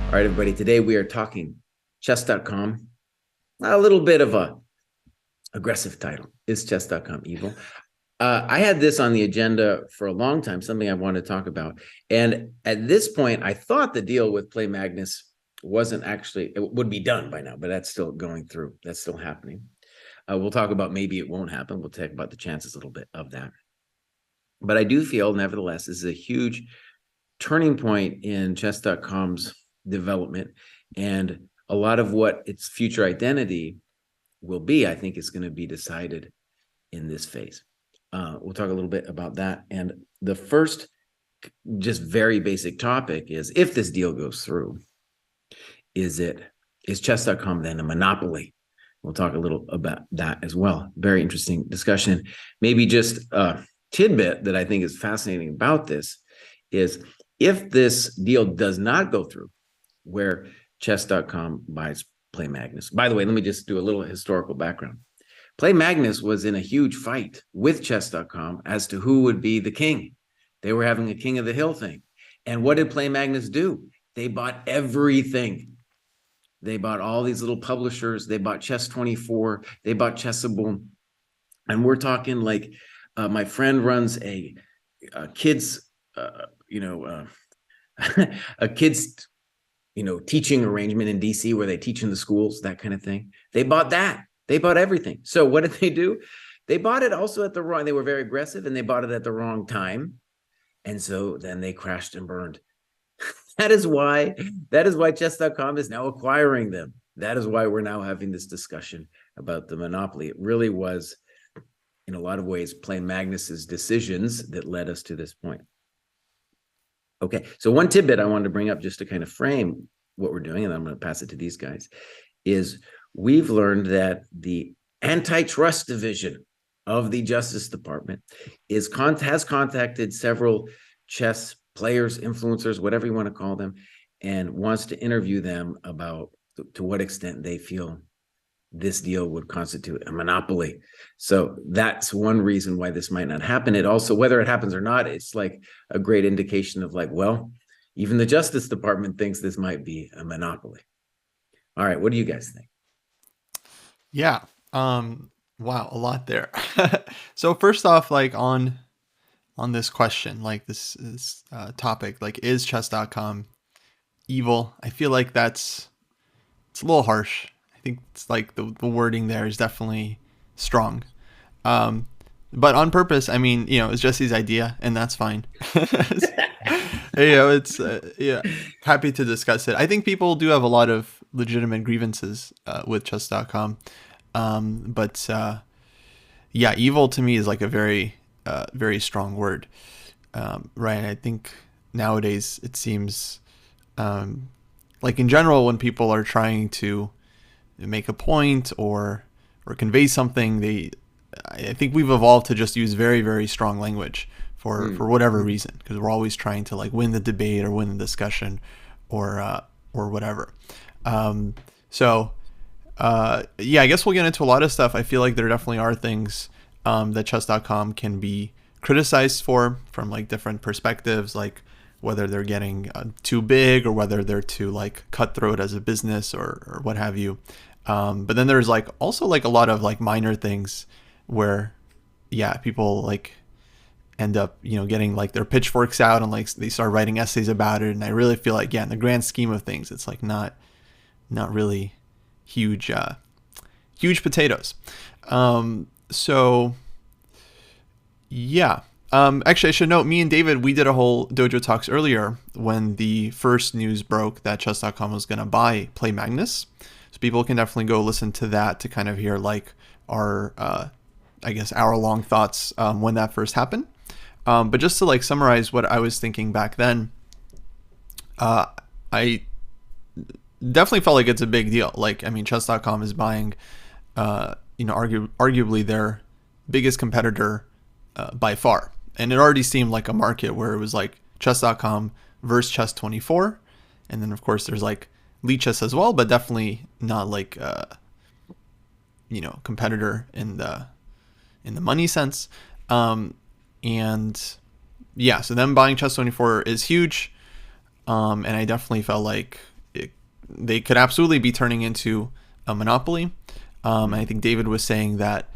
All right, everybody. Today we are talking chess.com. A little bit of a aggressive title. Is chess.com evil? I had this on the agenda for a long time, something I wanted to talk about. And at this point, I thought the deal with Play Magnus wasn't actually, it would be done by now, but that's still going through. That's still happening. We'll talk about maybe it won't happen. We'll talk about the chances a little bit of that. But I do feel, nevertheless, this is a huge turning point in chess.com's development, and a lot of what its future identity will be, I think, is going to be decided in this phase. We'll talk a little bit about that. And the first, just very basic topic is, if this deal goes through, is chess.com then a monopoly? We'll talk a little about that as well. Very interesting discussion. Maybe just a tidbit that I think is fascinating about this is, if this deal does not go through, where chess.com buys Play Magnus. By the way, let me just do a little historical background. Play Magnus was in a huge fight with chess.com as to who would be the king. They were having a king of the hill thing. And what did Play Magnus do? They bought everything. They bought all these little publishers. They bought Chess24. They bought Chessable. And we're talking like, my friend runs a kids, a kids, teaching arrangement in DC where they teach in the schools, that kind of thing. They bought that. They bought everything. So what did they do? They bought it also at the wrong, they were very aggressive, and they bought it at the wrong time. And so then they crashed and burned. That is why chess.com is now acquiring them. That is why we're now having this discussion about the monopoly. It really was, in a lot of ways, Play Magnus's decisions that led us to this point. Okay, so one tidbit I wanted to bring up just to kind of frame what we're doing, and I'm going to pass it to these guys, is we've learned that the antitrust division of the Justice Department has contacted several chess players, influencers, whatever you want to call them, and wants to interview them about to what extent they feel this deal would constitute a monopoly. So that's one reason why this might not happen. It also, whether it happens or not, it's like a great indication of like, well, even the Justice Department thinks this might be a monopoly. All right, what do you guys think? Yeah. Wow, a lot there. So first off, like on this question, like this topic, like, is chess.com evil? I feel like it's a little harsh. I think it's like the wording there is definitely strong. But on purpose, I mean, it's Jesse's idea, and that's fine. It's happy to discuss it. I think people do have a lot of legitimate grievances with chess.com. But evil to me is like a very, very strong word. Right. I think nowadays it seems, like in general, when people are trying to make a point or convey something, I think we've evolved to just use very, very strong language for whatever reason, because we're always trying to like win the debate or win the discussion or whatever. I guess we'll get into a lot of stuff. I feel like there definitely are things that chess.com can be criticized from like different perspectives, like whether they're getting too big or whether they're too like cutthroat as a business or what have you. But then there's like also like a lot of like minor things where people like end up getting like their pitchforks out and like they start writing essays about it. And I really feel like in the grand scheme of things, it's like not really huge potatoes. Actually, I should note, me and David, we did a whole Dojo Talks earlier when the first news broke that chess.com was going to buy Play Magnus. So people can definitely go listen to that to kind of hear like our, hour-long thoughts when that first happened. But just to like summarize what I was thinking back then, I definitely felt like it's a big deal. Like, I mean, chess.com is buying, arguably their biggest competitor by far. And it already seemed like a market where it was like chess.com versus chess24. And then, of course, there's like Lichess as well, but definitely not like, competitor in the money sense. So them buying chess24 is huge. And I definitely felt like they could absolutely be turning into a monopoly. I think David was saying that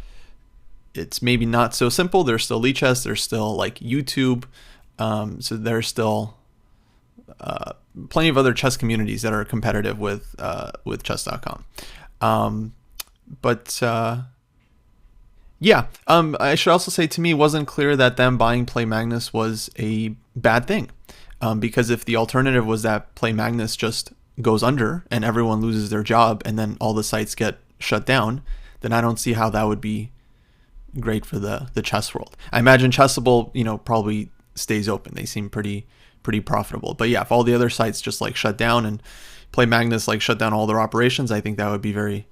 it's maybe not so simple. There's still Lichess, there's still like YouTube, so there's still plenty of other chess communities that are competitive with Chess.com. But yeah, I should also say, to me, it wasn't clear that them buying Play Magnus was a bad thing, because if the alternative was that Play Magnus just goes under and everyone loses their job and then all the sites get shut down, then I don't see how that would be great for the chess world. I imagine Chessable, probably stays open. They seem pretty profitable. But yeah, if all the other sites just like shut down and Play Magnus like shut down all their operations, I think that would be very,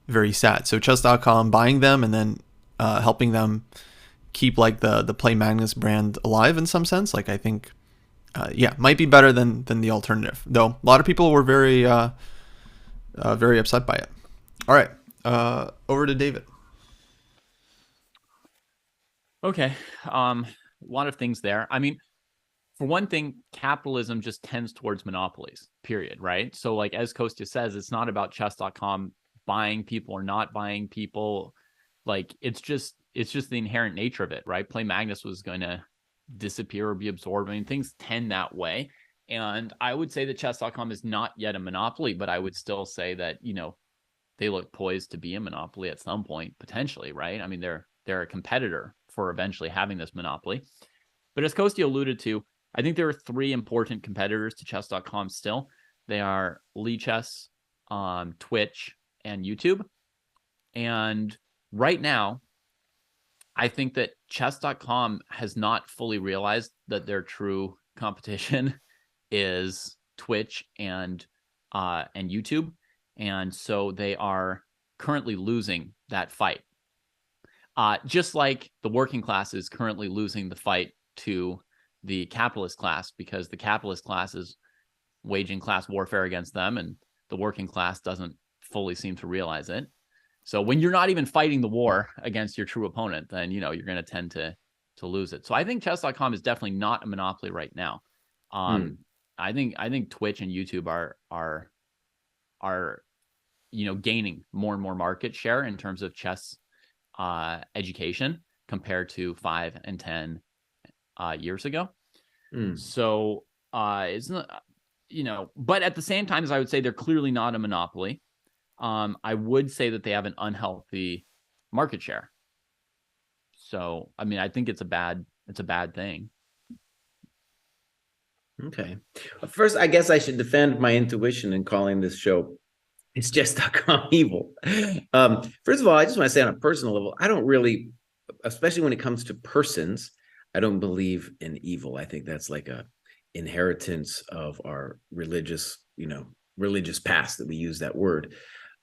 very sad. So Chess.com buying them and then helping them keep like the Play Magnus brand alive in some sense, like I think might be better than the alternative. Though a lot of people were very very upset by it. All right, over to David. Okay, a lot of things there. I mean, for one thing, capitalism just tends towards monopolies, period, right? So like as Kostya says, it's not about chess.com buying people or not buying people. Like it's just the inherent nature of it, right? Play Magnus was going to disappear or be absorbed. I mean, things tend that way. And I would say that chess.com is not yet a monopoly, but I would still say that, they look poised to be a monopoly at some point, potentially, right? I mean, they're a competitor for eventually having this monopoly. But as Kostya alluded to, I think there are three important competitors to chess.com still. They are Lichess, Twitch, and YouTube. And right now, I think that chess.com has not fully realized that their true competition is Twitch and YouTube. And so they are currently losing that fight. Just like the working class is currently losing the fight to the capitalist class, because the capitalist class is waging class warfare against them, and the working class doesn't fully seem to realize it. So when you're not even fighting the war against your true opponent, then you're going to tend to lose it. So I think chess.com is definitely not a monopoly right now. I think Twitch and YouTube are gaining more and more market share in terms of chess education compared to 5 and 10 years ago. So it's not, but at the same time, as I would say, they're clearly not a monopoly. I would say that they have an unhealthy market share. So, I mean, I think it's a bad thing. Okay. First, I guess I should defend my intuition in calling this show It's Chess.com evil. First of all, I just want to say on a personal level, I don't really, especially when it comes to persons, I don't believe in evil. I think that's like a inheritance of our religious past that we use that word.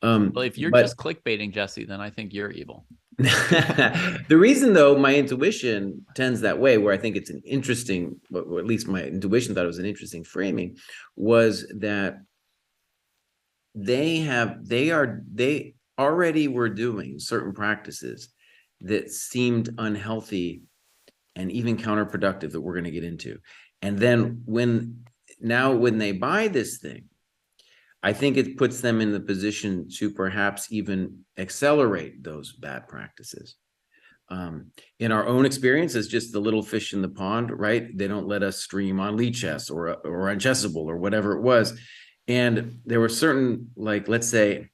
Well, if you're just clickbaiting, Jesse, then I think you're evil. The reason, though, my intuition tends that way, where I think it's an interesting, or at least my intuition thought it was an interesting framing, was that they already were doing certain practices that seemed unhealthy and even counterproductive that we're going to get into. And then when they buy this thing, I think it puts them in the position to perhaps even accelerate those bad practices. In our own experience, as just the little fish in the pond, right? They don't let us stream on Lichess or on Chessable or whatever it was. And there were certain, like, let's say,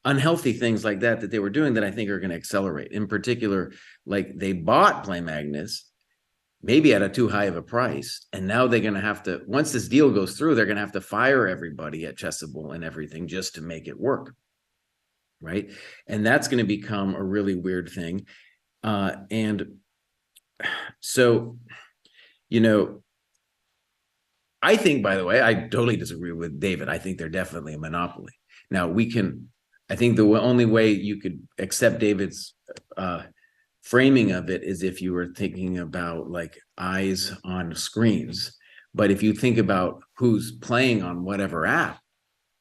unhealthy things like that they were doing that I think are going to accelerate. In particular, like they bought Play Magnus maybe at a too high of a price. And now they're going to have to, once this deal goes through, they're going to have to fire everybody at Chessable and everything just to make it work. Right. And that's going to become a really weird thing. And so, I think, by the way, I totally disagree with David. I think they're definitely a monopoly. Now I think the only way you could accept David's framing of it is if you were thinking about like eyes on screens. But if you think about who's playing on whatever app,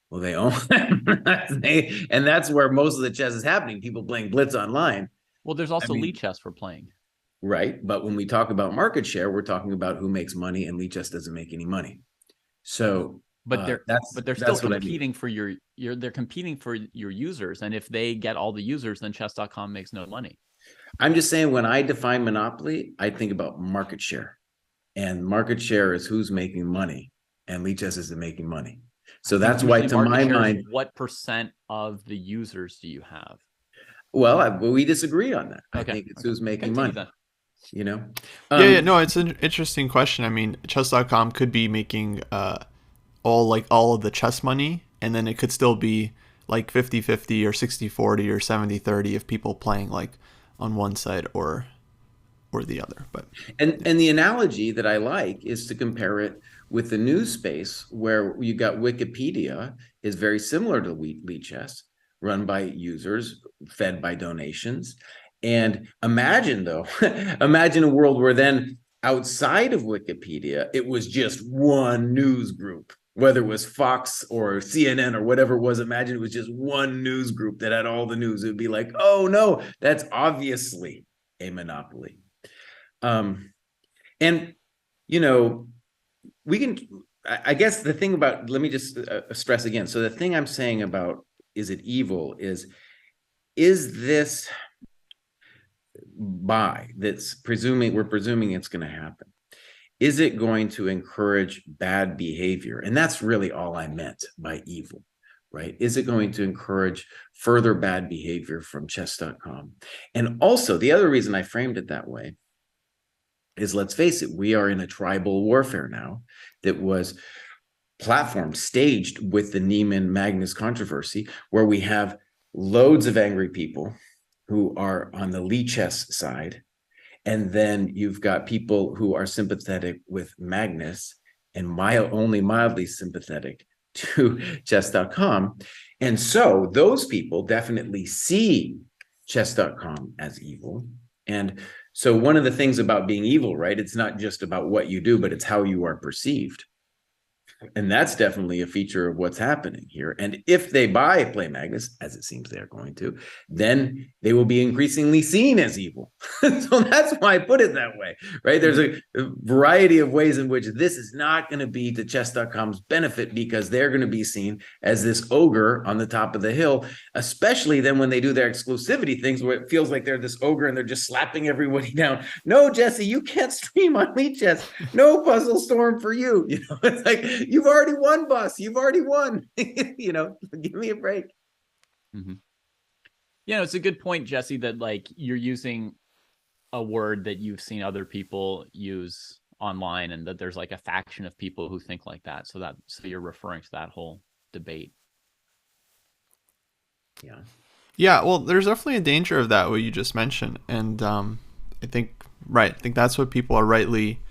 well, they own them. And that's where most of the chess is happening. People playing Blitz online. Well, there's also Lichess for playing. Right. But when we talk about market share, we're talking about who makes money, and Lichess doesn't make any money. So But they're still that's what I mean. competing for they're competing for your users. And if they get all the users, then chess.com makes no money. I'm just saying, when I define monopoly, I think about market share, and market share is who's making money, and Lichess isn't making money. So that's why, to my mind, what percent of the users do you have? Well, we disagree on that. Okay. I think it's who's making money. You know? No, it's an interesting question. I mean, chess.com could be making all of the chess money, and then it could still be like 50-50 or 60-40 or 70-30 of people playing like on one side or the other. But and the analogy that I like is to compare it with the news space, where you got Wikipedia is very similar to Lichess, run by users, fed by donations. And imagine a world where then outside of Wikipedia, it was just one news group, whether it was Fox or CNN or whatever it was. Imagine it was just one news group that had all the news. It would be like, oh no, that's obviously a monopoly. And, we can, I guess the thing about, let me just stress again. So the thing I'm saying about, is it evil, is this we're presuming it's going to happen, is it going to encourage bad behavior? And that's really all I meant by evil, right? Is it going to encourage further bad behavior from chess.com? And also, the other reason I framed it that way is, let's face it, we are in a tribal warfare now that was platform staged with the Neiman Magnus controversy, where we have loads of angry people who are on the Lichess side, and then you've got people who are sympathetic with Magnus and only mildly sympathetic to chess.com. And so those people definitely see chess.com as evil. And so one of the things about being evil, right, it's not just about what you do, but it's how you are perceived. And that's definitely a feature of what's happening here. And if they play Magnus, as it seems they're going to, then they will be increasingly seen as evil. So that's why I put it that way, right? There's a variety of ways in which this is not going to be to chess.com's benefit, because they're going to be seen as this ogre on the top of the hill, especially then when they do their exclusivity things, where it feels like they're this ogre and they're just slapping everybody down. No, Jesse, you can't stream on Lichess. No Puzzle Storm for you. It's like, you've already won, boss. You've already won. Give me a break. Mm-hmm. It's a good point, Jesse, that like you're using a word that you've seen other people use online, and that there's like a faction of people who think like that. So you're referring to that whole debate. Yeah. Yeah. Well, there's definitely a danger of that, what you just mentioned. And I think that's what people are rightly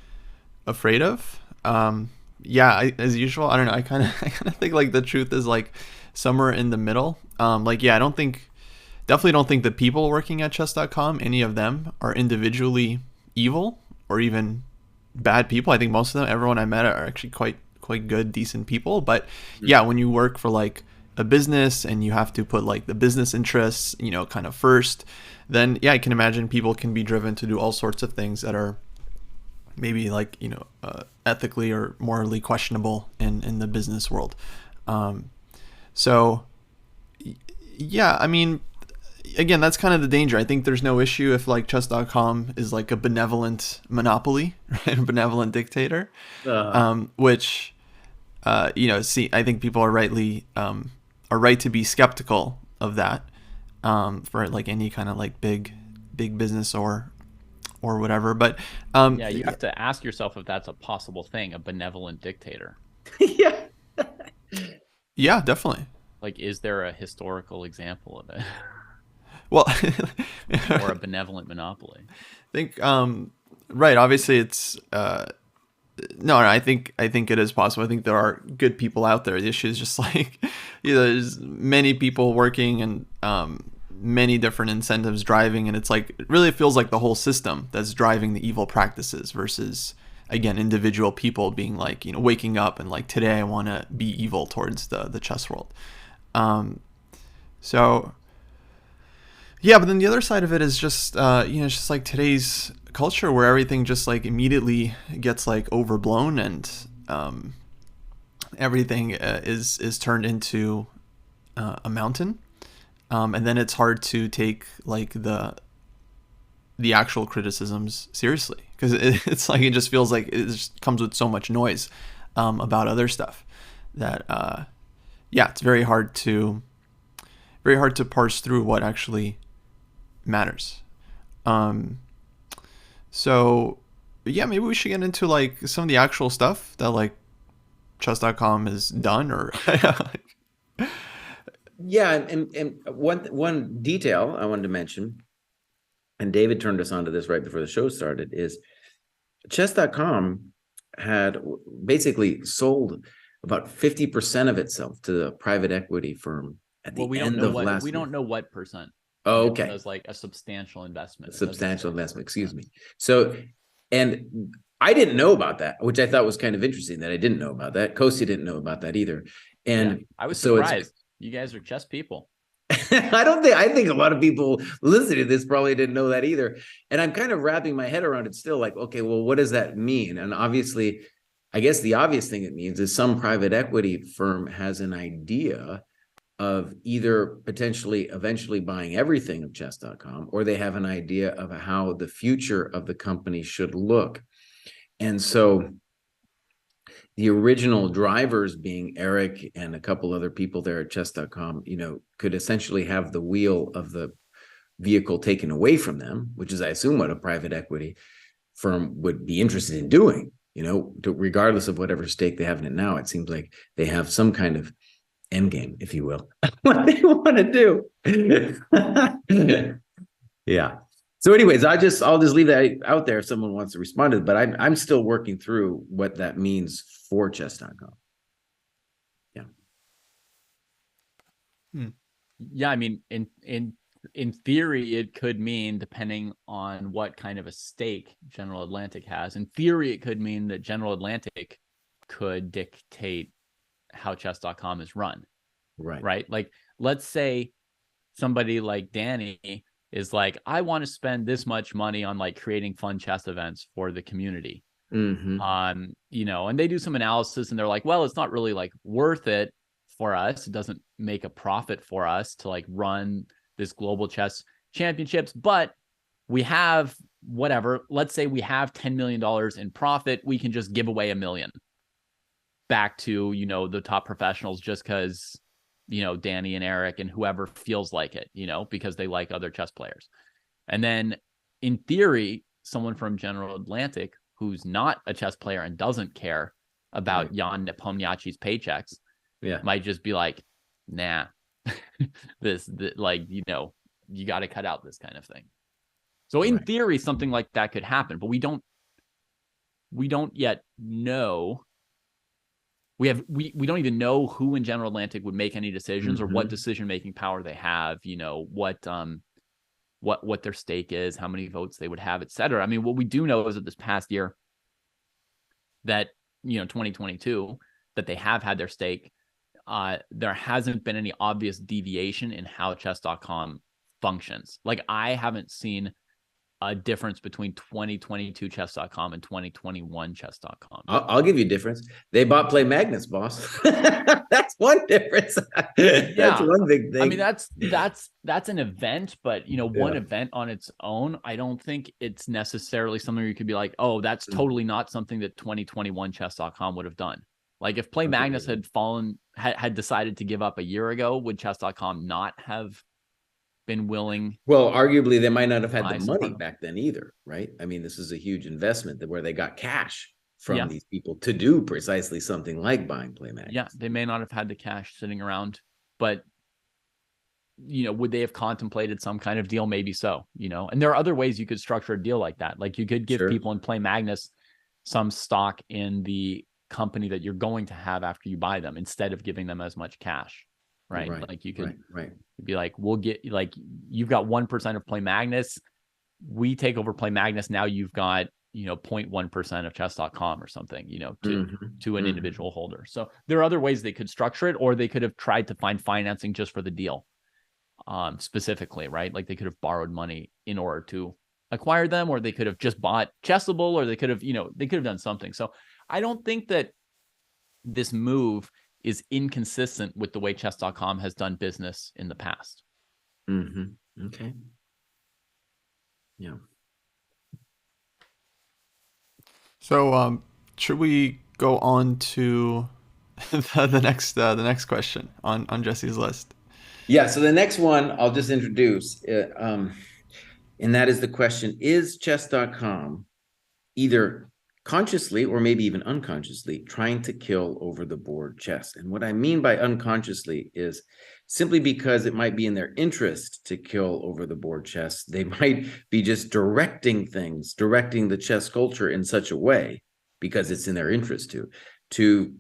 afraid of. As usual, I don't know. I kind of think like the truth is like somewhere in the middle. Definitely don't think the people working at chess.com, any of them, are individually evil or even bad people. I think most of them, everyone I met, are actually quite good, decent people. But yeah, when you work for like a business and you have to put like the business interests, kind of first, then I can imagine people can be driven to do all sorts of things that are maybe like, ethically or morally questionable in the business world. Again, that's kind of the danger. I think there's no issue if like chess.com is like a benevolent monopoly, right? A benevolent dictator, which, I think people are right to be skeptical of that, for like any kind of like big business or whatever. But you have to ask yourself if that's a possible thing, a benevolent dictator. Yeah, definitely. Like, is there a historical example of it? Well, or a benevolent monopoly? I think obviously it's no, I think it is possible. I think there are good people out there. The issue is just like there's many people working and many different incentives driving, and it's like it really feels like the whole system that's driving the evil practices versus, again, individual people being like, waking up and like, today I want to be evil towards the chess world. But then the other side of it is just it's just like today's culture where everything just like immediately gets like overblown, and everything is turned into a mountain, and then it's hard to take like the actual criticisms seriously, because it's like it just feels like it just comes with so much noise about other stuff that it's very hard to parse through what actually matters. So yeah, maybe we should get into like some of the actual stuff that like chess.com has done, or Yeah, and one detail I wanted to mention, and David turned us onto this right before the show started, is chess.com had basically sold about 50% of itself to the private equity firm at the end of last week. We don't know what percent. Oh, okay. It was like a substantial investment. Excuse me. So, and I didn't know about that, which I thought was kind of interesting that I didn't know about that. Kostya didn't know about that either. And I was surprised. You guys are chess people. I think a lot of people listening to this probably didn't know that either. And I'm kind of wrapping my head around it still, like, okay, well, what does that mean? And obviously, I guess the obvious thing it means is some private equity firm has an idea of either potentially eventually buying everything of chess.com, or they have an idea of how the future of the company should look. And so the original drivers, being Eric and a couple other people there at chess.com, could essentially have the wheel of the vehicle taken away from them, which is, I assume, what a private equity firm would be interested in doing, regardless of whatever stake they have in it now. It seems like they have some kind of end game, if you will, what they want to do. Yeah. So anyways, I'll just leave that out there if someone wants to respond to it, but I'm still working through what that means for chess.com. Yeah. Yeah, I mean, in theory, it could mean, depending on what kind of a stake General Atlantic has, in theory, it could mean that General Atlantic could dictate how chess.com is run. Right. Like, let's say somebody like Danny is like, I want to spend this much money on like creating fun chess events for the community. Mm-hmm. And they do some analysis and they're like, well, it's not really like worth it for us. It doesn't make a profit for us to like run this global chess championships, but we have whatever, let's say we have $10 million in profit. We can just give away $1 million back to, the top professionals, just because, Danny and Eric and whoever feels like it, because they like other chess players. And then in theory, someone from General Atlantic who's not a chess player and doesn't care about Jan Nepomniachtchi's paychecks might just be like, nah, you got to cut out this kind of thing. So in theory, something like that could happen, but we don't yet know. We don't even know who in General Atlantic would make any decisions or what decision-making power they have, what their stake is, how many votes they would have, et cetera. I mean, what we do know is that this past year that, 2022, that they have had their stake, there hasn't been any obvious deviation in how chess.com functions. Like, I haven't seen a difference between 2022 chess.com and 2021 chess.com. I'll give you a difference. They bought Play Magnus, boss. That's one difference. That's one big thing. I mean, that's an event, but one event on its own, I don't think it's necessarily something where you could be like, oh, that's totally not something that 2021 chess.com would have done. Like, if Play Magnus had decided to give up a year ago, would chess.com not have been willing? Well, arguably they might not have had the money back then either, right? I mean, this is a huge investment where they got cash from these people to do precisely something like buying Play Magnus. Yeah, they may not have had the cash sitting around, but would they have contemplated some kind of deal? Maybe so. And there are other ways you could structure a deal like that. Like, you could give people in Play Magnus some stock in the company that you're going to have after you buy them, instead of giving them as much cash. Right. Like, you could be like, we'll get, like, you've got 1% of Play Magnus. We take over Play Magnus. Now you've got, 0.1% of chess.com or something, to an individual holder. So there are other ways they could structure it, or they could have tried to find financing just for the deal, specifically, right? Like, they could have borrowed money in order to acquire them, or they could have just bought Chessable, or they could have, done something. So I don't think that this move is inconsistent with the way chess.com has done business in the past. Okay. Yeah. So should we go on to the next question on Jesse's list? Yeah. So the next one I'll just introduce, and that is the question: is chess.com either consciously or maybe even unconsciously trying to kill over the board chess? And what I mean by unconsciously is simply because it might be in their interest to kill over the board chess. They might be just directing the chess culture in such a way, because it's in their interest to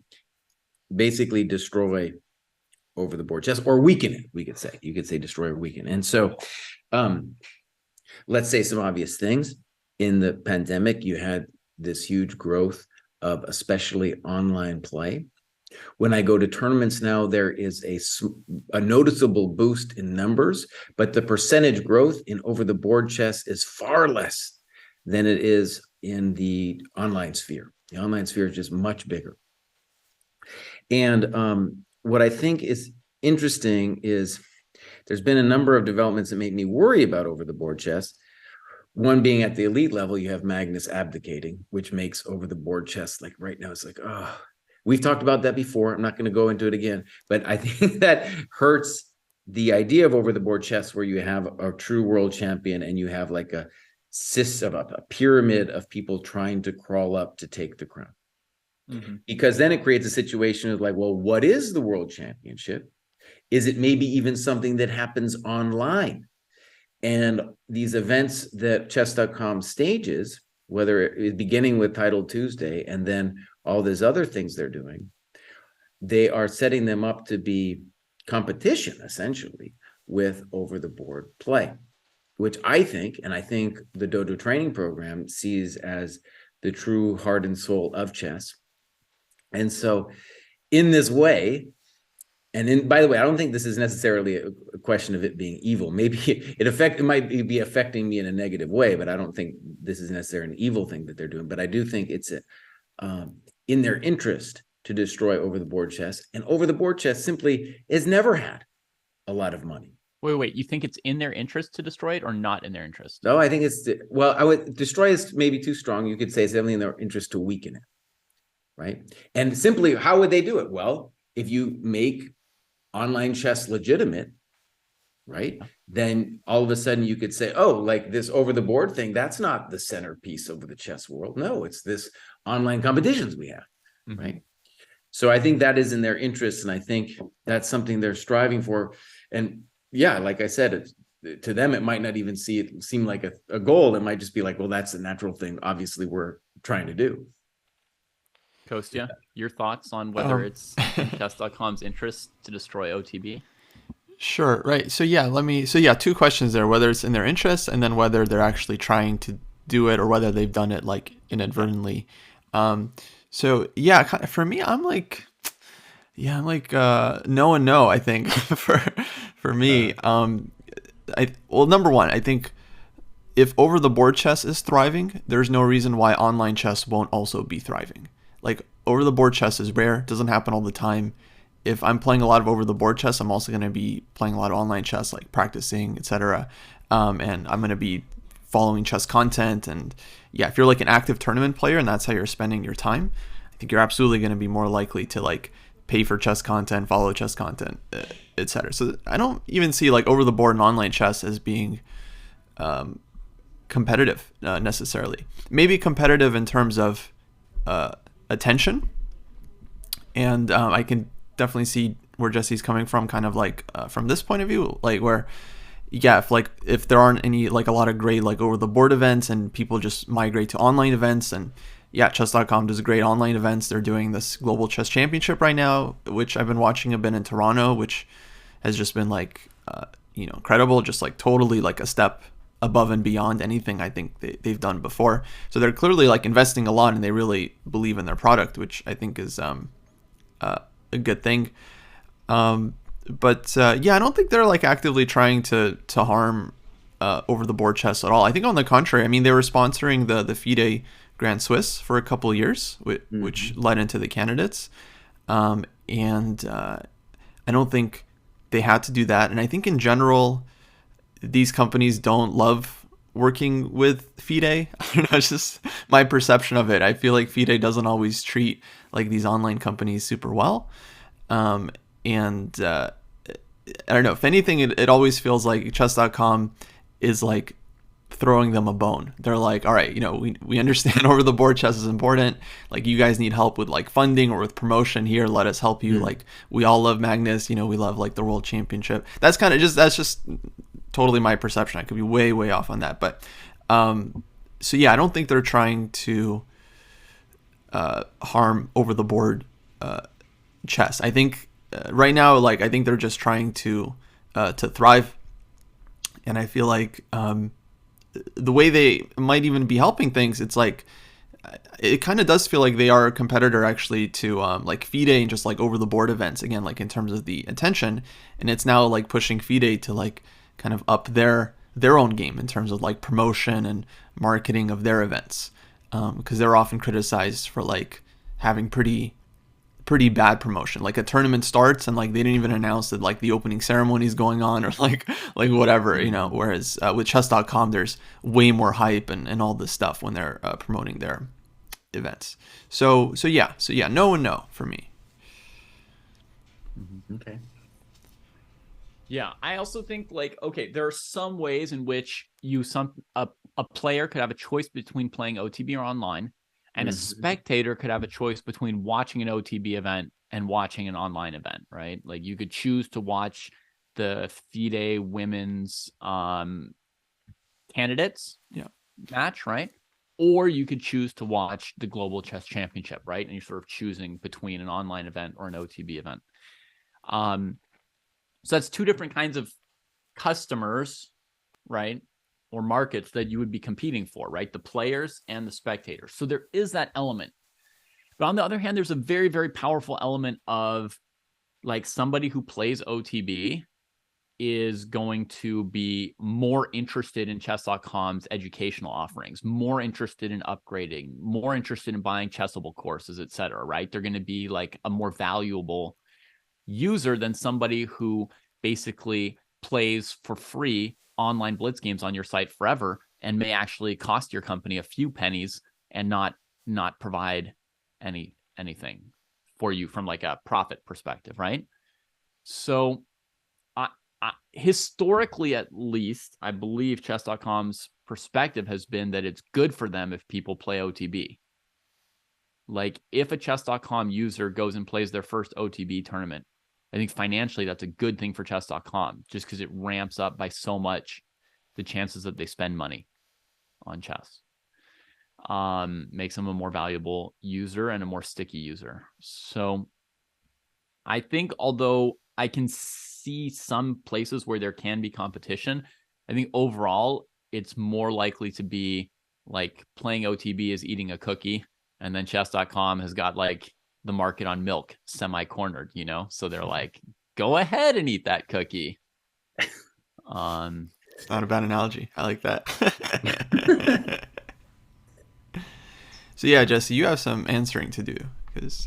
basically destroy over the board chess or weaken it. You could say destroy or weaken. And so let's say some obvious things. In the pandemic, you had this huge growth of especially online play. When I go to tournaments now, there is a noticeable boost in numbers, but the percentage growth in over-the-board chess is far less than it is in the online sphere. The online sphere is just much bigger. And what I think is interesting is there's been a number of developments that make me worry about over-the-board chess. One being at the elite level, you have Magnus abdicating, which makes over-the-board chess, like right now, it's like, oh, we've talked about that before. I'm not going to go into it again, but I think that hurts the idea of over-the-board chess, where you have a true world champion and you have like a system, a pyramid of people trying to crawl up to take the crown. Because then it creates a situation of like, well, what is the world championship? Is it maybe even something that happens online? And these events that chess.com stages, whether it's beginning with Title Tuesday and then all these other things they're doing, they are setting them up to be competition, essentially, with over-the-board play, which I think the Dojo training program sees as the true heart and soul of chess. And so in this way, by the way, I don't think this is necessarily a question of it being evil. Maybe it might be affecting me in a negative way, but I don't think this is necessarily an evil thing that they're doing. But I do think it's in their interest to destroy over-the-board chess. And over-the-board chess simply has never had a lot of money. Wait. You think it's in their interest to destroy it or not in their interest? No, I think destroy is maybe too strong. You could say it's definitely in their interest to weaken it, right? And simply, how would they do it? Well, if you make online chess legitimate, right, then all of a sudden you could say, oh, like this over-the-board thing, that's not the centerpiece of the chess world. No, it's this online competitions we have, right? So I think that is in their interest, and I think that's something they're striving for. And yeah, like I said, to them, it might not even seem like a goal. It might just be like, well, that's the natural thing, obviously, we're trying to do. Kostya, your thoughts on whether it's in chess.com's interest to destroy OTB? Sure, right. So yeah, two questions there: whether it's in their interest, and then whether they're actually trying to do it, or whether they've done it like inadvertently. So yeah, for me, I'm like no and no. I think for me, number one, I think if over the board chess is thriving, there's no reason why online chess won't also be thriving. Like, over the board chess is rare, doesn't happen all the time. If I'm playing a lot of over the board chess, I'm also going to be playing a lot of online chess, like practicing, etc. And I'm going to be following chess content. And yeah, if you're like an active tournament player and that's how you're spending your time, I think you're absolutely going to be more likely to like pay for chess content, follow chess content, etc. So I don't even see like over the board and online chess as being competitive necessarily. Maybe competitive in terms of attention, and I can definitely see where Jesse's coming from, kind of like from this point of view, like where if there aren't any like a lot of great like over the board events and people just migrate to online events, and yeah, chess.com does great online events. They're doing this global chess championship right now, which I've been watching. I've been in Toronto, which has just been like incredible, just like totally like a step above and beyond anything I think they've done before. So they're clearly like investing a lot, and they really believe in their product, which I think is a good thing. But I don't think they're like actively trying to harm over the board chess at all. I think on the contrary, I mean, they were sponsoring the FIDE Grand Swiss for a couple of years, which led into the candidates. and I don't think they had to do that. And I think in general, these companies don't love working with FIDE. I don't know, it's just my perception of it. I feel like FIDE doesn't always treat like these online companies super well. And I don't know, if anything, it always feels like chess.com is like throwing them a bone. They're like, all right, we understand over the board chess is important. Like, you guys need help with like funding or with promotion here. Let us help you. Like, we all love Magnus, we love like the world championship. That's just totally my perception. I could be way, way off on that. But, so yeah, I don't think they're trying to, harm over the board, chess. I think right now, like, I think they're just trying to thrive. And I feel like, the way they might even be helping things, it's like, it kind of does feel like they are a competitor actually to like FIDE and just like over the board events, again, like in terms of the attention. And it's now like pushing FIDE to like kind of up their own game in terms of like promotion and marketing of their events, because they're often criticized for like having pretty bad promotion. Like, a tournament starts and like they didn't even announce that like the opening ceremony is going on, or like whatever, whereas with chess.com there's way more hype and all this stuff when they're promoting their events. So yeah, no and no for me. Okay. Yeah, I also think like, okay, there are some ways in which a player could have a choice between playing OTB or online, and a spectator could have a choice between watching an OTB event and watching an online event, right? Like, you could choose to watch the FIDE women's candidates match, right? Or you could choose to watch the Global Chess Championship, right? And you're sort of choosing between an online event or an OTB event. So that's two different kinds of customers, right? Or markets that you would be competing for, right? The players and the spectators. So there is that element. But on the other hand, there's a very, very powerful element of like, somebody who plays OTB is going to be more interested in chess.com's educational offerings, more interested in upgrading, more interested in buying Chessable courses, etc., right? They're going to be like a more valuable user than somebody who basically plays for free online blitz games on your site forever and may actually cost your company a few pennies and not provide anything for you from like a profit perspective, right? So historically, at least, I believe chess.com's perspective has been that it's good for them if people play OTB. Like, if a chess.com user goes and plays their first OTB tournament, I think financially that's a good thing for chess.com, just because it ramps up by so much the chances that they spend money on chess. Makes them a more valuable user and a more sticky user. So I think, although I can see some places where there can be competition, I think overall it's more likely to be like playing OTB is eating a cookie, and then chess.com has got like the market on milk semi-cornered, so they're like, go ahead and eat that cookie. It's not a bad analogy. I like that. So yeah, Jesse, you have some answering to do, because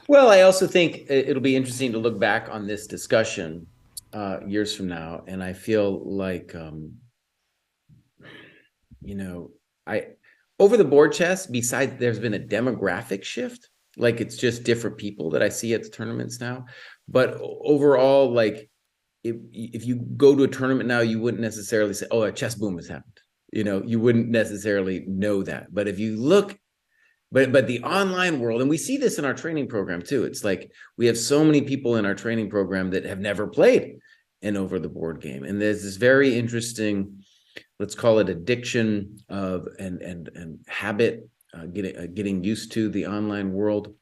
well, I also think it'll be interesting to look back on this discussion years from now, and I feel like over the board chess, besides there's been a demographic shift, like it's just different people that I see at the tournaments now. But overall, like if you go to a tournament now, you wouldn't necessarily say, oh, a chess boom has happened. You wouldn't necessarily know that. But if you look, but the online world, and we see this in our training program too, it's like we have so many people in our training program that have never played an over the board game. And there's this very interesting, let's call it addiction of and habit, getting used to the online world,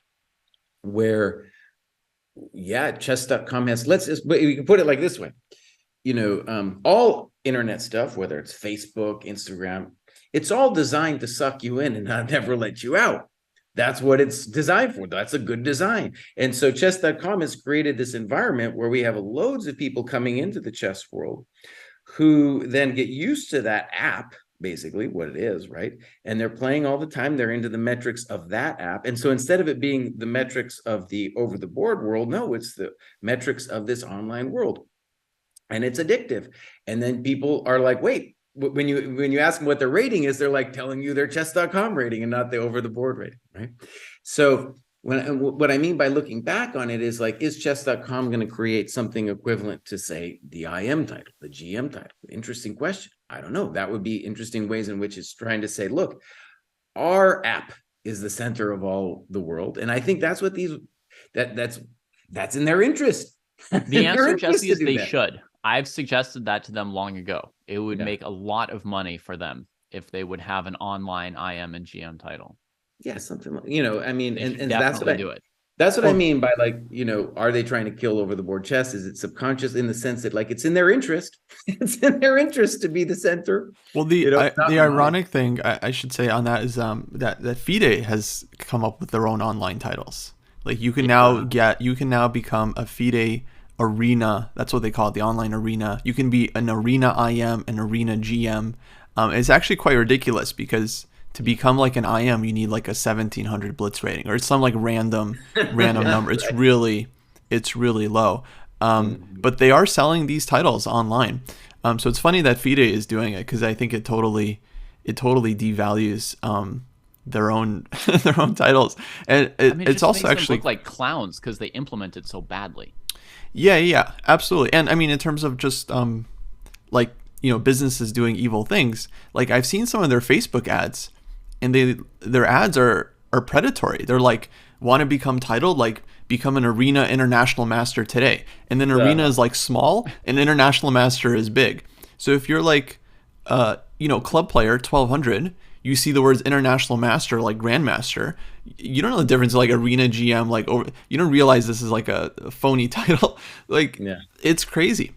where chess.com has, but we can put it like this way, all internet stuff, whether it's Facebook, Instagram, it's all designed to suck you in and not never let you out. That's what it's designed for. That's a good design. And so chess.com has created this environment where we have loads of people coming into the chess world who then get used to that app, basically what it is, right? And they're playing all the time. They're into the metrics of that app. And so instead of it being the metrics of the over the board world, no, it's the metrics of this online world. And it's addictive. And then people are like, wait, when you ask them what their rating is, they're like telling you their chess.com rating and not the over the board rating, right? So what I mean by looking back on it is like, is chess.com going to create something equivalent to, say, the IM title, the GM title? Interesting question. I don't know. That would be interesting ways in which it's trying to say, look, our app is the center of all the world. And I think that's what that's in their interest. The answer, Jesse, is they should. I've suggested that to them long ago. It would make a lot of money for them if they would have an online IM and GM title. Yeah, something like, I mean, and that's what I do it. That's what I mean by, like, are they trying to kill over the board chess? Is it subconscious in the sense that, like, it's in their interest? It's in their interest to be the center. Well, the ironic thing I should say on that is that FIDE has come up with their own online titles. Like, you can now become a FIDE arena. That's what they call it, the online arena. You can be an arena IM, an arena GM. It's actually quite ridiculous because to become like an IM, you need like a 1700 blitz rating or some like random number. It's really low. But they are selling these titles online. So it's funny that FIDE is doing it because I think it totally devalues their own titles. And it's also actually look like clowns because they implement it so badly. Yeah, absolutely. And I mean, in terms of just like, businesses doing evil things, like I've seen some of their Facebook ads and their ads are predatory. They're like, want to become titled, like become an arena international master today. And then arena is like small and international master is big. So if you're like, club player 1200, you see the words international master, like grandmaster, you don't know the difference, like arena GM, like you don't realize this is like a phony title. It's crazy.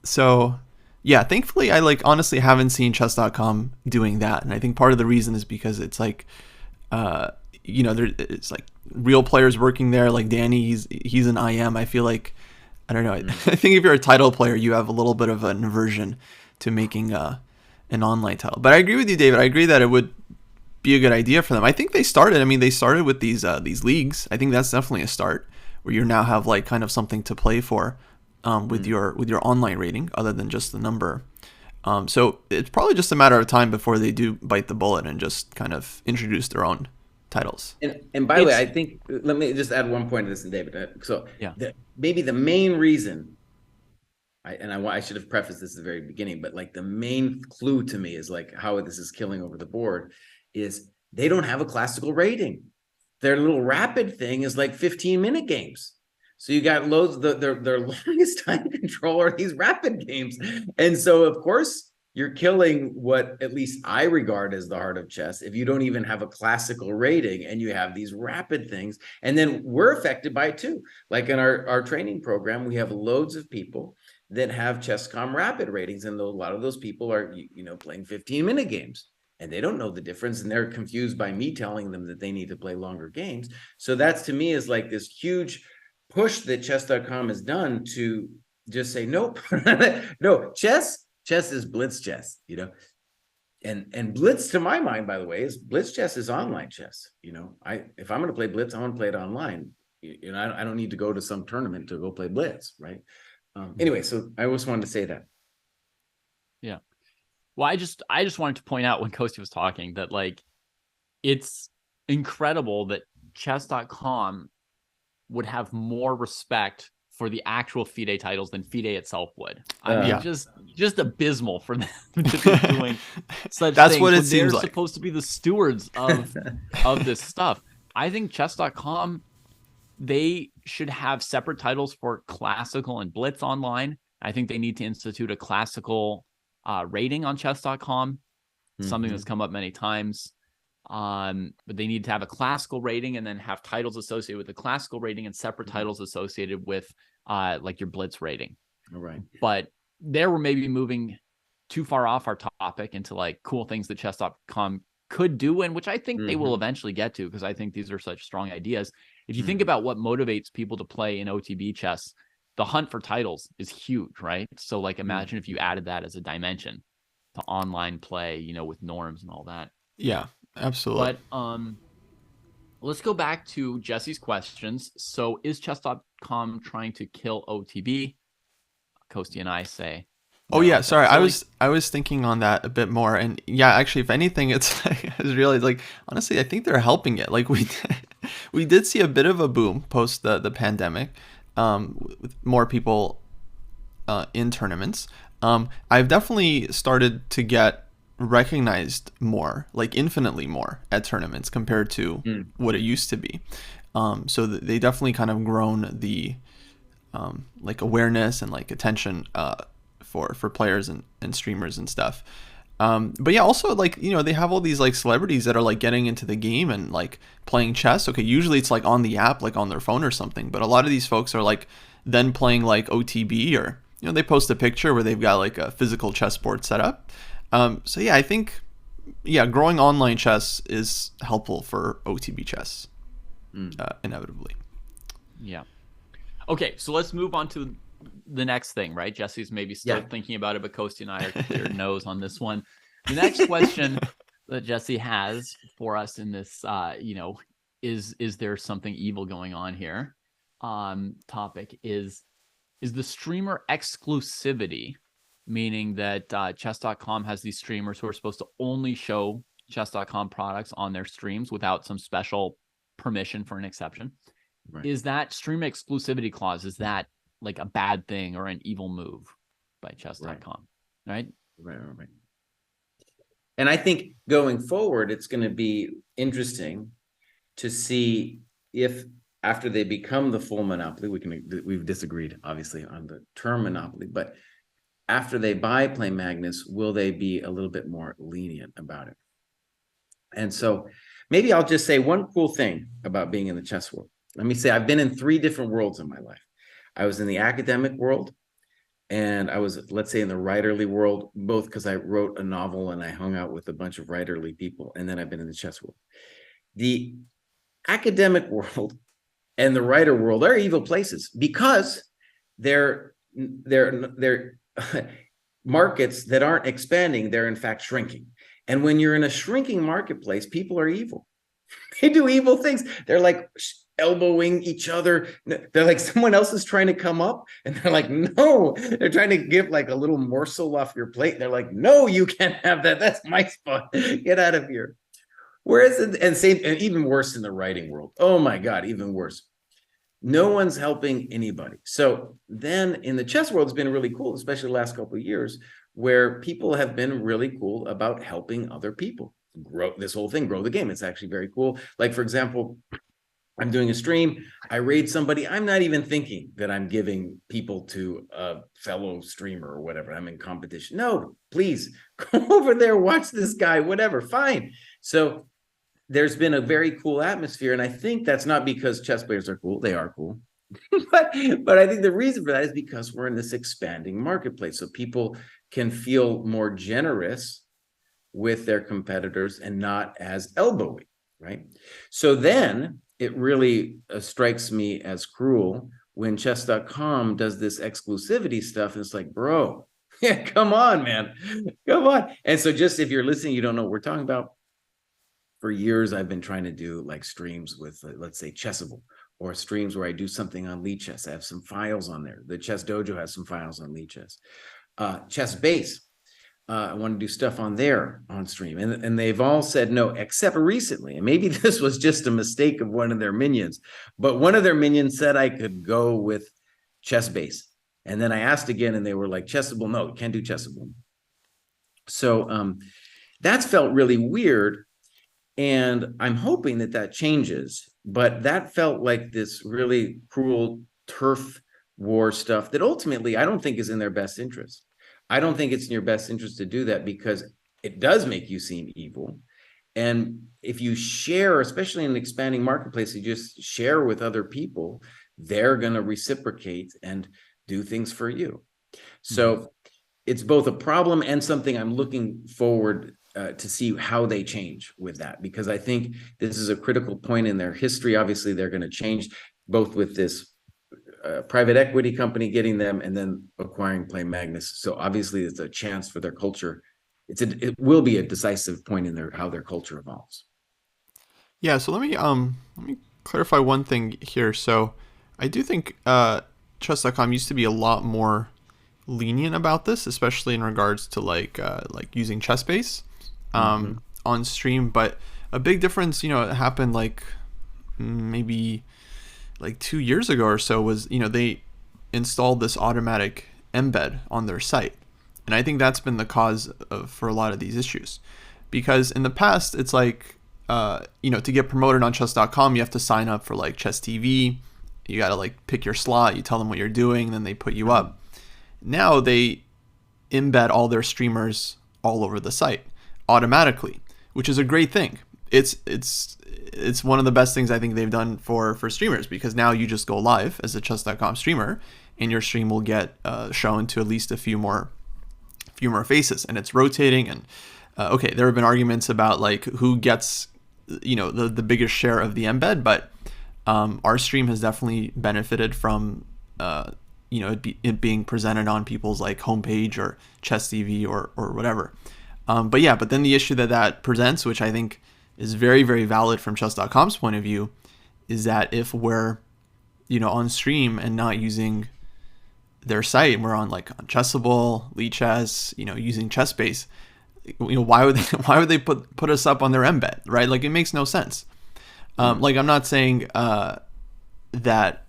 So yeah, thankfully I honestly haven't seen chess.com doing that. And I think part of the reason is because it's like, it's like real players working there. Like Danny, he's an IM. I feel like, I don't know. I think if you're a title player, you have a little bit of an aversion to making an online title. But I agree with you, David. I agree that it would be a good idea for them. I think they started with these leagues. I think that's definitely a start where you now have like kind of something to play for with your online rating other than just the number. So it's probably just a matter of time before they do bite the bullet and just kind of introduce their own titles. And by the way, I think, let me just add one point to this, David. So maybe the main reason, I should have prefaced this at the very beginning, but like the main clue to me is like how this is killing over the board is they don't have a classical rating. Their little rapid thing is like 15-minute games. So you got loads, their longest time control are these rapid games. And so of course you're killing what at least I regard as the heart of chess if you don't even have a classical rating and you have these rapid things. And then we're affected by it too. Like in our training program, we have loads of people that have Chesscom rapid ratings, and a lot of those people are playing 15-minute games, and they don't know the difference, and they're confused by me telling them that they need to play longer games. So that's, to me, is like this huge push that chess.com has done to just say nope. No, chess is blitz chess, and blitz, to my mind, by the way, is blitz chess is online chess. If I'm going to play blitz, I want to play it online. I don't need to go to some tournament to go play blitz, right? Anyway, so I always wanted to say that. Yeah. Well, I just wanted to point out when Kostya was talking that, like, it's incredible that chess.com would have more respect for the actual FIDE titles than FIDE itself would. I mean, just abysmal for them to be doing such That's things what it when seems they're like. supposed to be the stewards of this stuff. I think chess.com, they should have separate titles for classical and blitz online. I think they need to institute a classical rating on chess.com, something that's come up many times. But they need to have a classical rating and then have titles associated with the classical rating and separate titles associated with like your blitz rating. All right. But there we're maybe moving too far off our topic into like cool things that chess.com could do, and which I think they will eventually get to, because I think these are such strong ideas. If you think about what motivates people to play in OTB chess, the hunt for titles is huge, right? So like imagine if you added that as a dimension. to online play, you know, with norms and all that. Yeah, absolutely. But let's go back to Jesse's questions. So is chess.com trying to kill OTB? Kostya and I say, Oh no, yeah, that's sorry. silly. I was thinking on that a bit more, and yeah, actually, if anything, it's like, I was realized, like, honestly, I think they're helping it. Like we did see a bit of a boom post the pandemic, with more people in tournaments. I've definitely started to get recognized more, like infinitely more at tournaments compared to what it used to be. So they definitely kind of grown the like awareness and like attention for players and streamers and stuff. But yeah, also like, you know, they have all these like celebrities that are like getting into the game and like playing chess. Okay, usually it's like on the app, like on their phone or something. But a lot of these folks are like then playing like OTB, or, you know, they post a picture where they've got like a physical chessboard set up. So yeah, I think, yeah, growing online chess is helpful for OTB chess, inevitably. Yeah. Okay, so let's move on to the next thing, right? Jesse's maybe still thinking about it, but Kostya and I are clear nose on this one. The next question that Jesse has for us in this, you know, is there something evil going on here? Topic is the streamer exclusivity, meaning that chess.com has these streamers who are supposed to only show chess.com products on their streams without some special permission for an exception. Right. Is that stream exclusivity clause, is that like a bad thing or an evil move by chess.com? Right. And I think going forward, it's going to be interesting to see if after they become the full monopoly, we've disagreed obviously on the term monopoly, but after they buy Play Magnus, will they be a little bit more lenient about it? And so maybe I'll just say one cool thing about being in the chess world. Let me say, I've been in 3 different worlds in my life. I was in the academic world, and I was, let's say, in the writerly world, both because I wrote a novel and I hung out with a bunch of writerly people, and then I've been in the chess world. The academic world and the writer world are evil places because they're markets that aren't expanding, they're in fact shrinking. And when you're in a shrinking marketplace, people are evil. They do evil things. They're like elbowing each other. They're like, someone else is trying to come up, and they're like, no. They're trying to give like a little morsel off your plate. They're like, no, you can't have that. That's my spot. Get out of here. Whereas, and even worse in the writing world. Oh my God, even worse. No one's helping anybody. So then in the chess world, it's been really cool, especially the last couple of years, where people have been really cool about helping other people grow this whole thing, grow the game. It's actually very cool. Like, for example, I'm doing a stream, I raid somebody, I'm not even thinking that I'm giving people to a fellow streamer or whatever. I'm in competition. No, please go over there, watch this guy, whatever, fine. So there's been a very cool atmosphere. And I think that's not because chess players are cool. They are cool. but I think the reason for that is because we're in this expanding marketplace. So people can feel more generous with their competitors and not as elbowy, right? So then it really strikes me as cruel when chess.com does this exclusivity stuff. And it's like, bro, yeah, come on, man, come on. And so just if you're listening, you don't know what we're talking about. For years, I've been trying to do like streams with, let's say, Chessable, or streams where I do something on Lichess. I have some files on there. The ChessDojo has some files on Lichess. ChessBase, I want to do stuff on there on stream. And they've all said no, except recently. And maybe this was just a mistake of one of their minions. But one of their minions said I could go with ChessBase. And then I asked again, and they were like, Chessable, no, you can't do Chessable. So that's felt really weird. And I'm hoping that that changes. But that felt like this really cruel turf war stuff that ultimately I don't think is in their best interest. I don't think it's in your best interest to do that because it does make you seem evil. And if you share, especially in an expanding marketplace, you just share with other people, they're going to reciprocate and do things for you. So it's both a problem and something I'm looking forward to see how they change with that, because I think this is a critical point in their history. Obviously, they're going to change both with this private equity company getting them and then acquiring Play Magnus. So obviously, it's a chance for their culture it will be a decisive point in how their culture evolves. Yeah, so let me clarify one thing here. So I do think chess.com used to be a lot more lenient about this, especially in regards to like using ChessBase on stream. But a big difference, it happened like maybe like 2 years ago or so, was they installed this automatic embed on their site, and I think that's been the cause for a lot of these issues, because in the past it's like to get promoted on chess.com, you have to sign up for like Chess TV. You got to like pick your slot, you tell them what you're doing, then they put you up. Now they embed all their streamers all over the site automatically, which is a great thing. It's one of the best things I think they've done for streamers, because now you just go live as a chess.com streamer and your stream will get shown to at least a few more faces, and it's rotating. And okay, there have been arguments about like who gets the biggest share of the embed, but our stream has definitely benefited from it being presented on people's like homepage or Chess TV or whatever. But then the issue that presents, which I think is very, very valid from chess.com's point of view, is that if we're on stream and not using their site, we're on Chessable, Lichess, using ChessBase, why would they put us up on their embed, right? Like, it makes no sense. I'm not saying that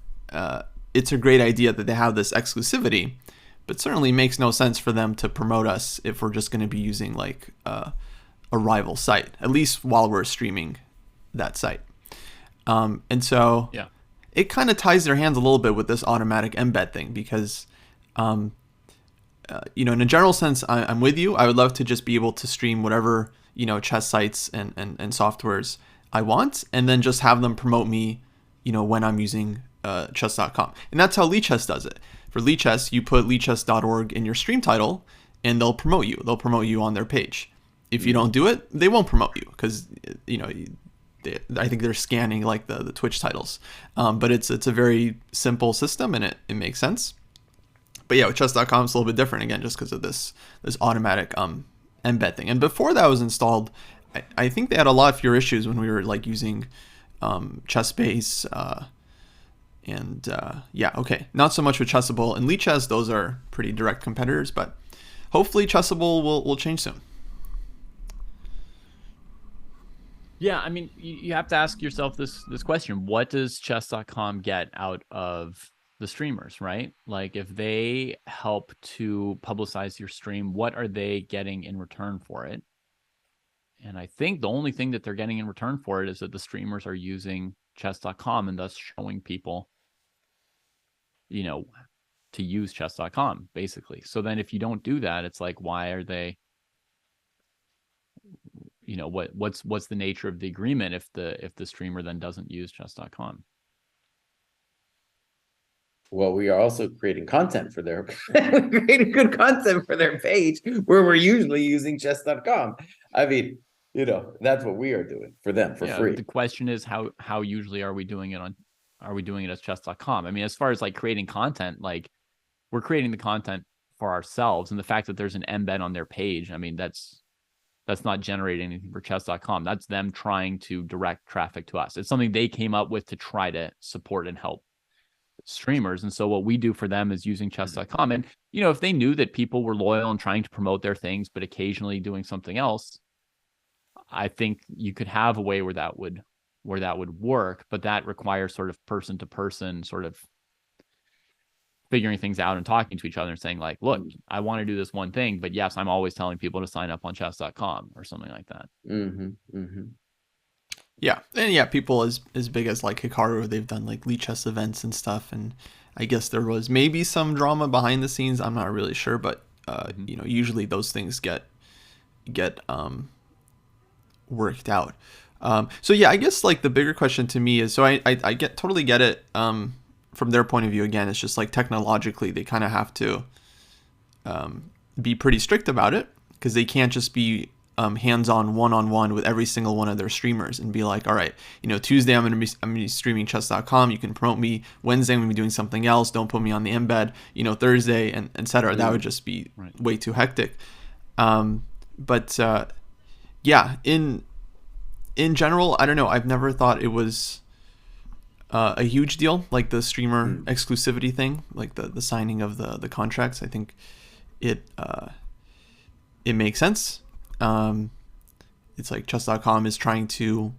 it's a great idea that they have this exclusivity, but certainly makes no sense for them to promote us if we're just going to be using like a rival site, at least while we're streaming that site. And so it kind of ties their hands a little bit with this automatic embed thing, because in a general sense, I'm with you. I would love to just be able to stream whatever chess sites and softwares I want, and then just have them promote me when I'm using chess.com. And that's how Lichess does it. For Lichess, you put lichess.org in your stream title and they'll promote you. They'll promote you on their page. If you don't do it, they won't promote you, because I think they're scanning like the Twitch titles. But it's a very simple system, and it makes sense. But yeah, with chess.com it's a little bit different, again, just because of this automatic embed thing. And before that was installed, I think they had a lot fewer issues when we were like using ChessBase. Not so much with Chessable and Lichess. Those are pretty direct competitors, but hopefully Chessable will change soon. Yeah, I mean, you have to ask yourself this question: what does chess.com get out of the streamers, right? Like, if they help to publicize your stream, what are they getting in return for it? And I think the only thing that they're getting in return for it is that the streamers are using chess.com and thus showing people, to use chess.com, basically. So then if you don't do that, it's like, why are they, what's the nature of the agreement if the streamer then doesn't use chess.com? Well, we are also creating content for creating good content for their page, where we're usually using chess.com. I mean, that's what we are doing for them for free. The question is, how usually are we doing it as chess.com? I mean, as far as like creating content, like, we're creating the content for ourselves, and the fact that there's an embed on their page, I mean, that's not generating anything for chess.com. That's them trying to direct traffic to us. It's something they came up with to try to support and help streamers. And so what we do for them is using chess.com. And, if they knew that people were loyal and trying to promote their things, but occasionally doing something else, I think you could have a way where that would work, but that requires sort of person to person sort of figuring things out and talking to each other and saying like, look, I want to do this one thing, but yes, I'm always telling people to sign up on chess.com or something like that. Yeah. And yeah, people as big as like Hikaru, they've done like Lichess events and stuff. And I guess there was maybe some drama behind the scenes. I'm not really sure, but usually those things get worked out. So yeah, I guess like the bigger question to me is, so I totally get it. From their point of view, again, it's just like technologically they kind of have to be pretty strict about it, because they can't just be hands-on one-on-one with every single one of their streamers and be like, all right, Tuesday I'm gonna be streaming chess.com, you can promote me. Wednesday I'm gonna be doing something else, don't put me on the embed. Thursday and etc. That would just be way too hectic. But yeah, in general, I don't know. I've never thought it was a huge deal, like the streamer exclusivity thing, like the signing of the contracts. I think it makes sense. It's like chess.com is trying to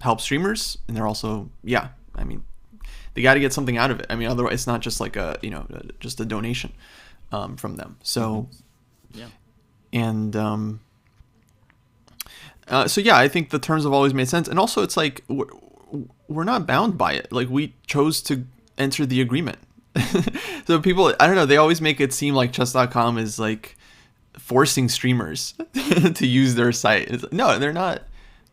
help streamers, and they're also, yeah, I mean, they got to get something out of it. I mean, otherwise it's not just like a, just a donation from them. So yeah. And so yeah, I think the terms have always made sense, and also it's like we're not bound by it. Like, we chose to enter the agreement. So people, I don't know, they always make it seem like chess.com is like forcing streamers to use their site. No, they're not.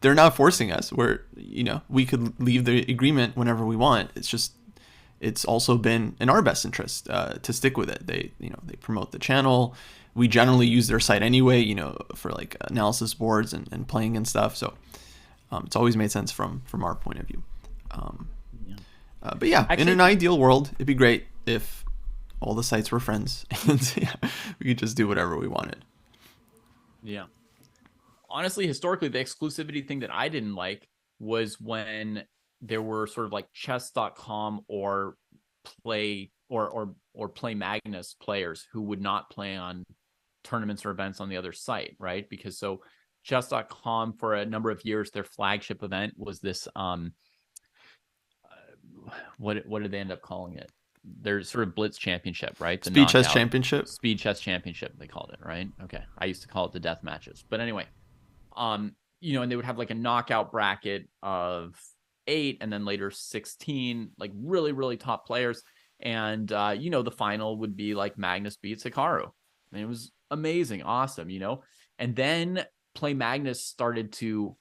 They're not forcing us. We could leave the agreement whenever we want. It's just, it's also been in our best interest to stick with it. They promote the channel. We generally use their site anyway, for like analysis boards and playing and stuff. So it's always made sense from our point of view. But yeah, actually, in an ideal world, it'd be great if all the sites were friends and we could just do whatever we wanted. Yeah. Honestly, historically, the exclusivity thing that I didn't like was when there were sort of like chess.com or play or play Magnus players who would not play on tournaments or events on the other site, right? Because so chess.com for a number of years, their flagship event was this what did they end up calling it? Their sort of Blitz Championship, right? The Speed Chess Championship. Speed Chess Championship, they called it, right? Okay. I used to call it the death matches. But anyway, and they would have like a knockout bracket of 8 and then later 16, like really, really top players. And, the final would be like Magnus beats Hikaru. And it was amazing, awesome, And then Play Magnus started to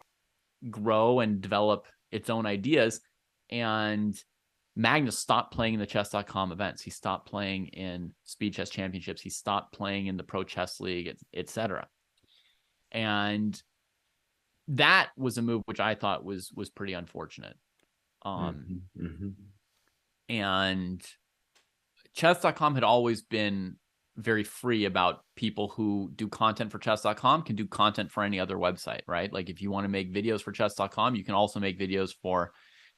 grow and develop its own ideas. And Magnus stopped playing in the chess.com events. He stopped playing in Speed Chess Championships. He stopped playing in the Pro Chess League, etc. And that was a move which I thought was pretty unfortunate. And chess.com had always been very free about people who do content for chess.com can do content for any other website, right? Like if you want to make videos for chess.com, you can also make videos for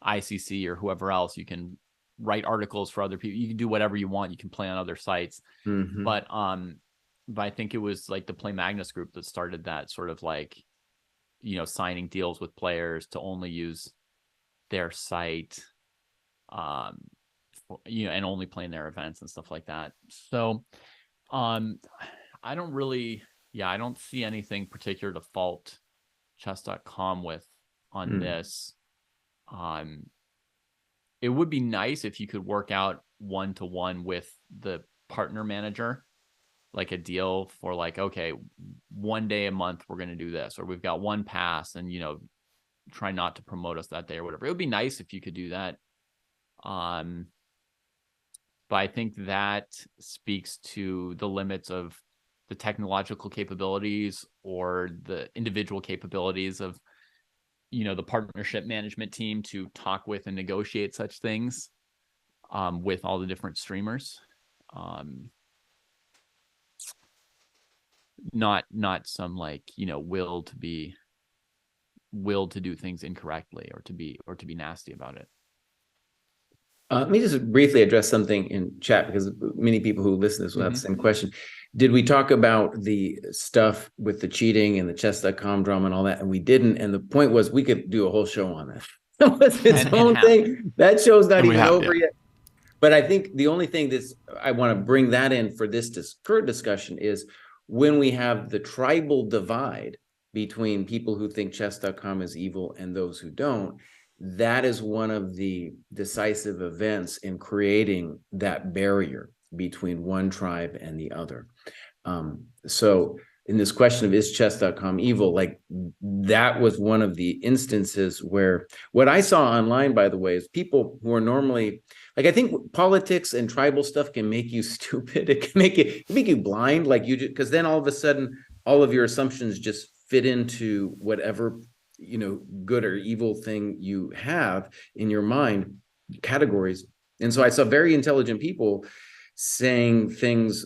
ICC or whoever else. You can write articles for other people. You can do whatever you want. You can play on other sites. But I think it was like the Play Magnus group that started that sort of like, signing deals with players to only use their site, and only play in their events and stuff like that. So, I don't see anything particular to fault chess.com with on this. It would be nice if you could work out one-to-one with the partner manager, like a deal for like, okay, one day a month we're going to do this, or we've got one pass and try not to promote us that day or whatever. It would be nice if you could do that. But I think that speaks to the limits of the technological capabilities or the individual capabilities of the partnership management team to talk with and negotiate such things with all the different streamers. Not some like, will to do things incorrectly or to be nasty about it. Let me just briefly address something in chat because many people who listen to this will have the same question. Did we talk about the stuff with the cheating and the chess.com drama and all that? And we didn't. And the point was we could do a whole show on that. That was its own thing. That show's not even over yet. But I think the only thing I want to bring that in for this current discussion is when we have the tribal divide between people who think chess.com is evil and those who don't. That is one of the decisive events in creating that barrier between one tribe and the other. So in this question of is chess.com evil, like that was one of the instances where what I saw online, by the way, is people who are normally like, I think politics and tribal stuff can make you stupid. It can make you blind, like because then all of a sudden, all of your assumptions just fit into whatever good or evil thing you have in your mind categories. And so I saw very intelligent people saying things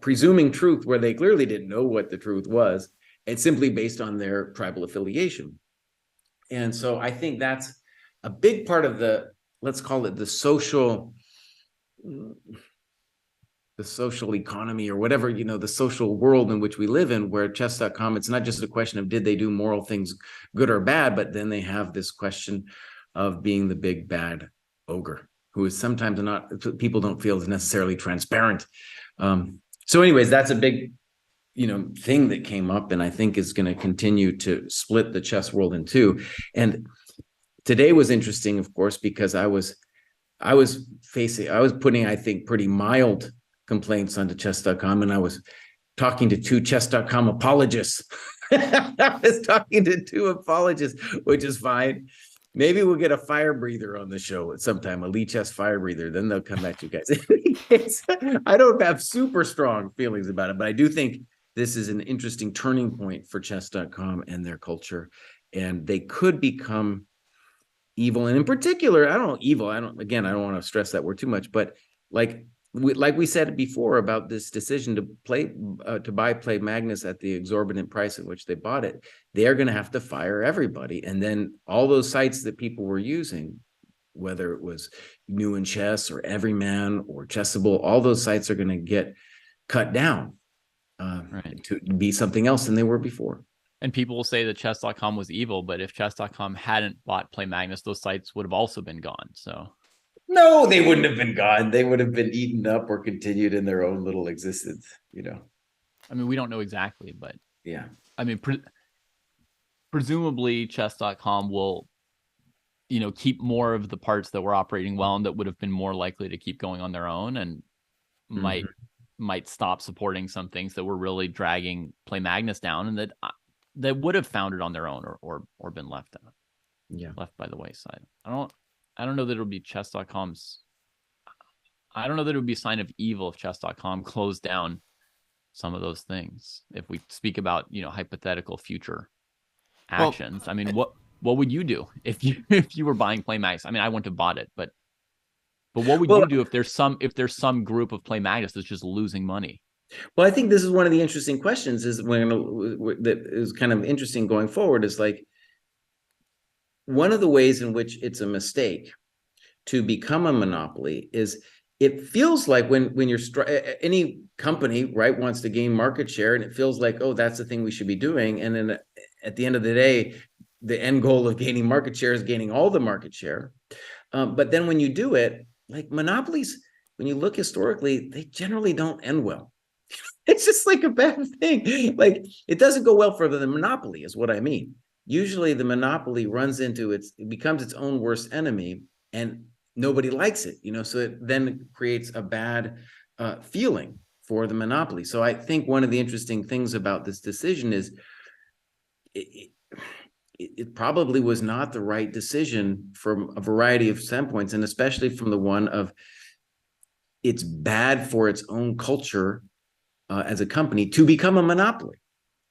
presuming truth where they clearly didn't know what the truth was, and simply based on their tribal affiliation. And so I think that's a big part of let's call it the social economy or whatever, the social world in which we live in, where chess.com, it's not just a question of did they do moral things good or bad, but then they have this question of being the big bad ogre, who is sometimes not, people don't feel is necessarily transparent. So anyways, that's a big, thing that came up, and I think is going to continue to split the chess world in two. And today was interesting, of course, because I was putting, I think, pretty mild complaints onto chess.com, and I was talking to two chess.com apologists. I was talking to two apologists, which is fine. Maybe we'll get a fire breather on the show at some time, a Lee Chess fire breather. Then they'll come at you guys. I don't have super strong feelings about it, but I do think this is an interesting turning point for chess.com and their culture. And they could become evil. And in particular, I don't know, evil. I don't want to stress that word too much, but like we said before about this decision to play Magnus at the exorbitant price at which they bought it, they are going to have to fire everybody. And then all those sites that people were using, whether it was New in Chess or Everyman or Chessable, all those sites are going to get cut down to be something else than they were before. And people will say that chess.com was evil, but if chess.com hadn't bought Play Magnus, those sites would have also been gone. So no, they wouldn't have been gone. They would have been eaten up or continued in their own little existence, I mean, we don't know exactly, but yeah. I mean, presumably chess.com will, keep more of the parts that were operating well and that would have been more likely to keep going on their own, and might stop supporting some things that were really dragging Play Magnus down, and that would have founded on their own or been left by the wayside. I don't know that it'll be chess.com's. I don't know that it would be a sign of evil if chess.com closed down some of those things. If we speak about, hypothetical future actions, I mean, what would you do if you were buying Play Magnus? I mean, I wouldn't have bought it, but what would you do if there's some group of Play Magnus that's just losing money? Well, I think this is one of the interesting questions that is kind of interesting going forward, is like, one of the ways in which it's a mistake to become a monopoly is it feels like when you're any company, right, wants to gain market share, and it feels like, oh, that's the thing we should be doing. And then at the end of the day, the end goal of gaining market share is gaining all the market share. But then when you do it, like monopolies, when you look historically, they generally don't end well. It's just like a bad thing. Like, it doesn't go well for the monopoly is what I mean. Usually the monopoly runs into it becomes its own worst enemy, and nobody likes it, so it then creates a bad feeling for the monopoly. So I think one of the interesting things about this decision is it probably was not the right decision from a variety of standpoints, and especially from the one of it's bad for its own culture as a company to become a monopoly.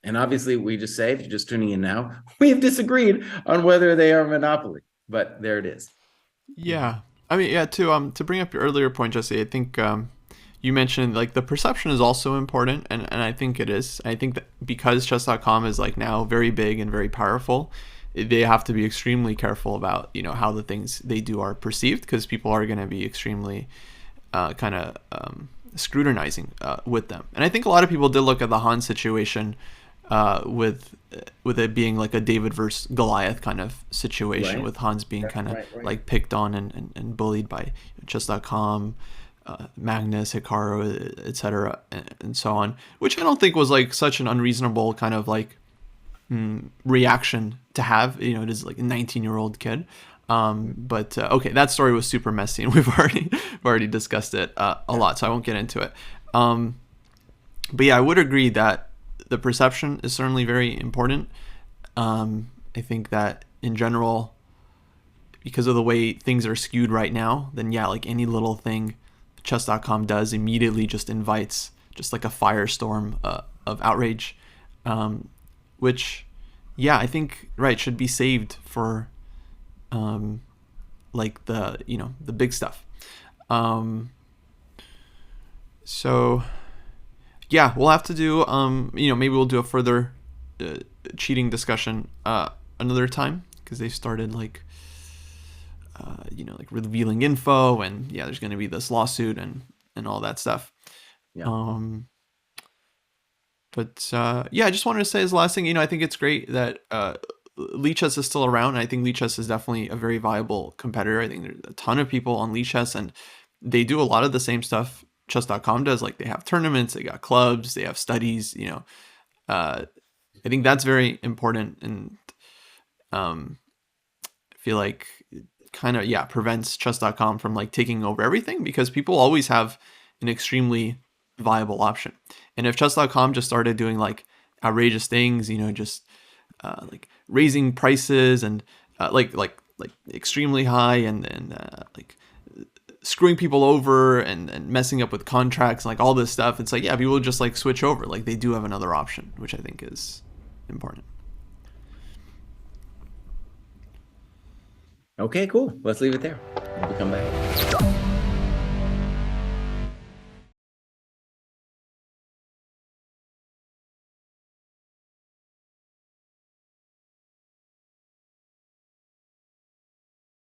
And obviously, we just say, if you're just tuning in now, we have disagreed on whether they are a monopoly, but there it is. Yeah. I mean, yeah, to bring up your earlier point, Jesse, I think you mentioned like the perception is also important, and I think it is. I think that because chess.com is like now very big and very powerful, they have to be extremely careful about, how the things they do are perceived, because people are going to be extremely scrutinizing with them. And I think a lot of people did look at the Han situation with it being like a David versus Goliath kind of situation, right, with Hans being like picked on and bullied by chess.com, Magnus, Hikaru, etc., and so on, which I don't think was like such an unreasonable kind of like reaction to have. It is like a 19-year-old kid. But okay, that story was super messy, and we've already discussed it a lot, so I won't get into it. But yeah, I would agree that the perception is certainly very important. I think that in general, because of the way things are skewed right now, then yeah, like any little thing chess.com does immediately just invites just like a firestorm of outrage, which, yeah, I think, right, should be saved for like the big stuff. So yeah, we'll have to do maybe we'll do a further cheating discussion another time, because they started like like revealing info, and yeah, there's going to be this lawsuit and all that stuff. Yeah. But yeah, I just wanted to say as the last thing, I think it's great that Lichess is still around. And I think Lichess is definitely a very viable competitor. I think there's a ton of people on Lichess, and they do a lot of the same stuff Chess.com does. Like, they have tournaments, they got clubs, they have studies. I think that's very important, and I feel like it kind of prevents Chess.com from like taking over everything, because people always have an extremely viable option. And if Chess.com just started doing like outrageous things, just like raising prices and like extremely high, and like screwing people over and messing up with contracts, like all this stuff, it's like, yeah, people just like switch over. Like, they do have another option, which I think is important. Okay, cool. Let's leave it there. We'll come back.